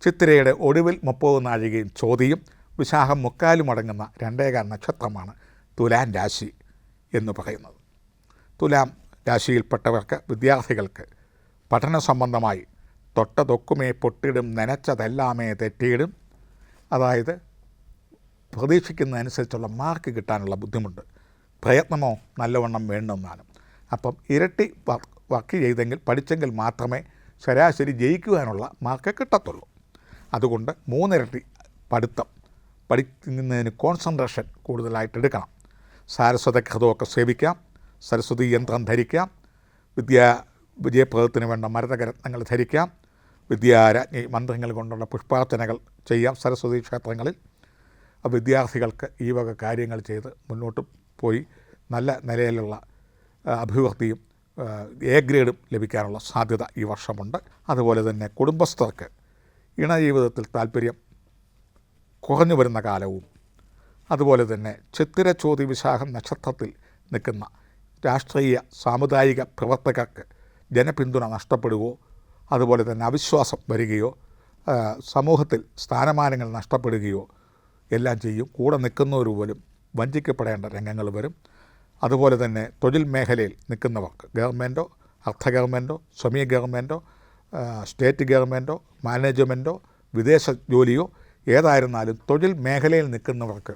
ചിത്തിരയുടെ ഒടുവിൽ 30 നാഴികയും ചോതിയും വിശാഖം മുക്കാലും അടങ്ങുന്ന 2 നക്ഷത്രമാണ് തുലാം രാശി എന്ന് പറയുന്നത്. തുലാം രാശിയിൽപ്പെട്ടവർക്ക്, വിദ്യാർത്ഥികൾക്ക് പഠന സംബന്ധമായി തൊട്ടതൊക്കുമേ പൊട്ടിടും നനച്ചതെല്ലാമേ തെറ്റിയിടും. അതായത് പ്രതീക്ഷിക്കുന്നതനുസരിച്ചുള്ള മാർക്ക് കിട്ടാനുള്ള ബുദ്ധിമുട്ട്, പ്രയത്നമോ നല്ലവണ്ണം വേണമെന്നാണ്. അപ്പം ഇരട്ടി വർക്ക് ചെയ്തെങ്കിൽ, പഠിച്ചെങ്കിൽ മാത്രമേ ശരാശരി ജയിക്കുവാനുള്ള മാർക്ക് കിട്ടത്തുള്ളൂ. അതുകൊണ്ട് 3 ഇരട്ടി പഠിക്കുന്നതിന് കോൺസെൻട്രേഷൻ കൂടുതലായിട്ട് എടുക്കണം. സാരസ്വത ഘൃതമൊക്കെ സേവിക്കാം, സരസ്വതി യന്ത്രം ധരിക്കാം, വിജയപ്രദത്തിന് വേണ്ട മരതകരത്നങ്ങൾ ധരിക്കാം, വിദ്യാരാജ്ഞി മന്ത്രങ്ങൾ കൊണ്ടുള്ള പുഷ്പാർച്ചനകൾ ചെയ്യാം സരസ്വതി ക്ഷേത്രങ്ങളിൽ. വിദ്യാർത്ഥികൾക്ക് ഈ വക കാര്യങ്ങൾ ചെയ്ത് മുന്നോട്ട് പോയി നല്ല നിലയിലുള്ള അഭിവൃദ്ധിയും എ ഗ്രേഡും ലഭിക്കാനുള്ള സാധ്യത ഈ വർഷമുണ്ട്. അതുപോലെ തന്നെ കുടുംബസ്ഥർക്ക് ഇണജീവിതത്തിൽ താല്പര്യം കുറഞ്ഞു വരുന്ന കാലവും, അതുപോലെ തന്നെ ചിത്തിര ചോതി വിശാഖം നക്ഷത്രത്തിൽ നിൽക്കുന്ന രാഷ്ട്രീയ സാമുദായിക പ്രവർത്തകർക്ക് ജനപിന്തുണ നഷ്ടപ്പെടുകയോ, അതുപോലെ തന്നെ അവിശ്വാസം വരികയോ, സമൂഹത്തിൽ സ്ഥാനമാനങ്ങൾ നഷ്ടപ്പെടുകയോ എല്ലാം ചെയ്യും. കൂടെ നിൽക്കുന്നവർ പോലും വഞ്ചിക്കപ്പെടേണ്ട രംഗങ്ങൾ വരും. അതുപോലെ തന്നെ തൊഴിൽ മേഖലയിൽ നിൽക്കുന്നവർക്ക് ഗവൺമെൻറ്റോ, അർദ്ധ ഗവൺമെൻറ്റോ, സെമി ഗവൺമെൻറ്റോ, സ്റ്റേറ്റ് ഗവൺമെൻറ്റോ, മാനേജ്മെൻറ്റോ, വിദേശ ജോലിയോ ഏതായിരുന്നാലും തൊഴിൽ മേഖലയിൽ നിൽക്കുന്നവർക്ക്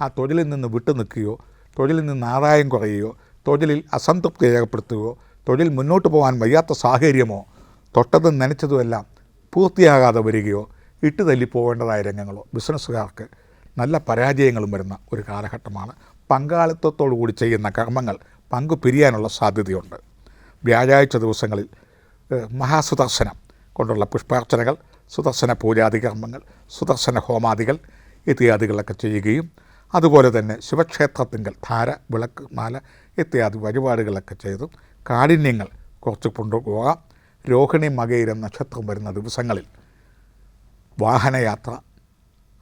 ആ തൊഴിലിൽ നിന്ന് വിട്ടു നിൽക്കുകയോ, തൊഴിലിൽ നിന്ന് ആദായം കുറയുകയോ, തൊഴിലിൽ അസംതൃപ്തി രേഖപ്പെടുത്തുകയോ, തൊഴിൽ മുന്നോട്ട് പോകാൻ വയ്യാത്ത സാഹചര്യമോ, തൊട്ടതും നനച്ചതുമെല്ലാം പൂർത്തിയാകാതെ വരികയോ, ഇട്ടുതല്ലി പോകേണ്ടതായ രംഗങ്ങളോ ബിസിനസ്സുകാർക്ക് നല്ല പരാജയങ്ങളും വരുന്ന ഒരു കാലഘട്ടമാണ്. പങ്കാളിത്തത്തോടു കൂടി ചെയ്യുന്ന കർമ്മങ്ങൾ പങ്കു പിരിയാനുള്ള സാധ്യതയുണ്ട്. വ്യാഴാഴ്ച ദിവസങ്ങളിൽ മഹാസുദർശനം കൊണ്ടുള്ള പുഷ്പാർച്ചനകൾ, സുദർശന പൂജാതി കർമ്മങ്ങൾ, സുദർശന ഹോമാദികൾ ഇത്യാദികളൊക്കെ ചെയ്യുകയും, അതുപോലെ തന്നെ ശിവക്ഷേത്രത്തിങ്കൽ ധാര, വിളക്ക്, മാല ഇത്യാദി വഴിപാടുകളൊക്കെ ചെയ്ത് കാഠിന്യങ്ങൾ കുറച്ച് കൊണ്ടുപോകാം. രോഹിണി മകയിരം നക്ഷത്രം വരുന്ന ദിവസങ്ങളിൽ വാഹനയാത്ര,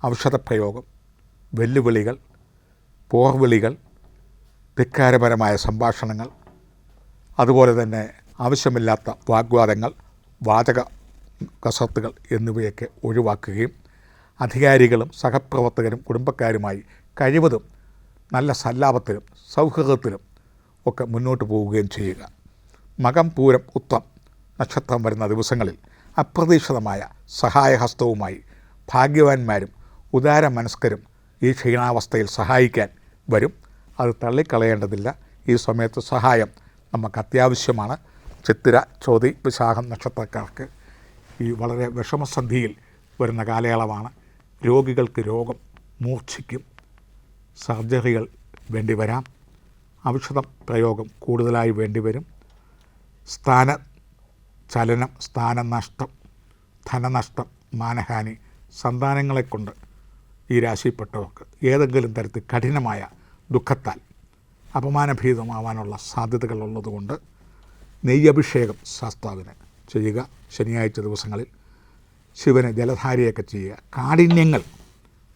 ഔഷധപ്രയോഗം, വെല്ലുവിളികൾ, പോർവിളികൾ, ധിക്കാരപരമായ സംഭാഷണങ്ങൾ, അതുപോലെ തന്നെ ആവശ്യമില്ലാത്ത വാഗ്വാദങ്ങൾ, വാചക കസർത്തുകൾ എന്നിവയൊക്കെ ഒഴിവാക്കുകയും അധികാരികളും സഹപ്രവർത്തകരും കുടുംബക്കാരുമായി കഴിവതും നല്ല സല്ലാപത്തിലും സൗഹൃദത്തിലും ഒക്കെ മുന്നോട്ട് പോവുകയും ചെയ്യുക. മകം, പൂരം, ഉത്രം നക്ഷത്രം വരുന്ന ദിവസങ്ങളിൽ അപ്രതീക്ഷിതമായ സഹായഹസ്തവുമായി ഭാഗ്യവാന്മാരും ഉദാര മനസ്കരും ഈ ക്ഷീണാവസ്ഥയിൽ സഹായിക്കാൻ വരും. അത് തള്ളിക്കളയേണ്ടതില്ല. ഈ സമയത്ത് സഹായം നമുക്ക് അത്യാവശ്യമാണ്. ചിത്തിര, ചോതി, വിശാഖം നക്ഷത്രക്കാർക്ക് ഈ വളരെ വിഷമസന്ധിയിൽ വരുന്ന കാലയളവാണ്. രോഗികൾക്ക് രോഗം മൂർച്ഛിക്കും, സർജറികൾ വേണ്ടിവരാം, ഔഷധ പ്രയോഗം കൂടുതലായി വേണ്ടിവരും, സ്ഥാനചലനം, സ്ഥാനനഷ്ടം, ധനനഷ്ടം, മാനഹാനി, സന്താനങ്ങളെക്കൊണ്ട് ഈ രാശിപ്പെട്ടവർക്ക് ഏതെങ്കിലും തരത്തിൽ കഠിനമായ ദുഃഖത്താൽ അപമാനഭീതമാവാനുള്ള സാധ്യതകളുള്ളതുകൊണ്ട് നെയ്യഭിഷേകം ശാസ്താവിന് ചെയ്യുക. ശനിയാഴ്ച ദിവസങ്ങളിൽ ശിവന് ജലധാരയൊക്കെ ചെയ്യുക. കാഠിന്യങ്ങൾ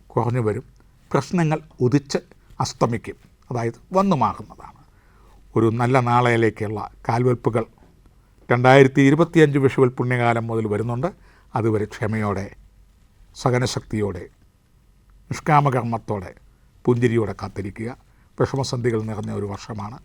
കുറഞ്ഞു വരും, പ്രശ്നങ്ങൾ ഉദിച്ച് അസ്തമിക്കും, അതായത് വന്നു മാറുന്നതാണ്. ഒരു നല്ല നാളെയിലേക്കുള്ള കാൽവെൽപ്പുകൾ 2025 വിഷുവൽ പുണ്യകാലം മുതൽ വരുന്നുണ്ട്. അതുവരെ ക്ഷമയോടെ, സഹനശക്തിയോടെ, നിഷ്കാമകർമ്മത്തോടെ, പുഞ്ചിരിയോടെ കാത്തിരിക്കുക. വിഷമസന്ധികൾ നിറഞ്ഞ ഒരു വർഷമാണ്.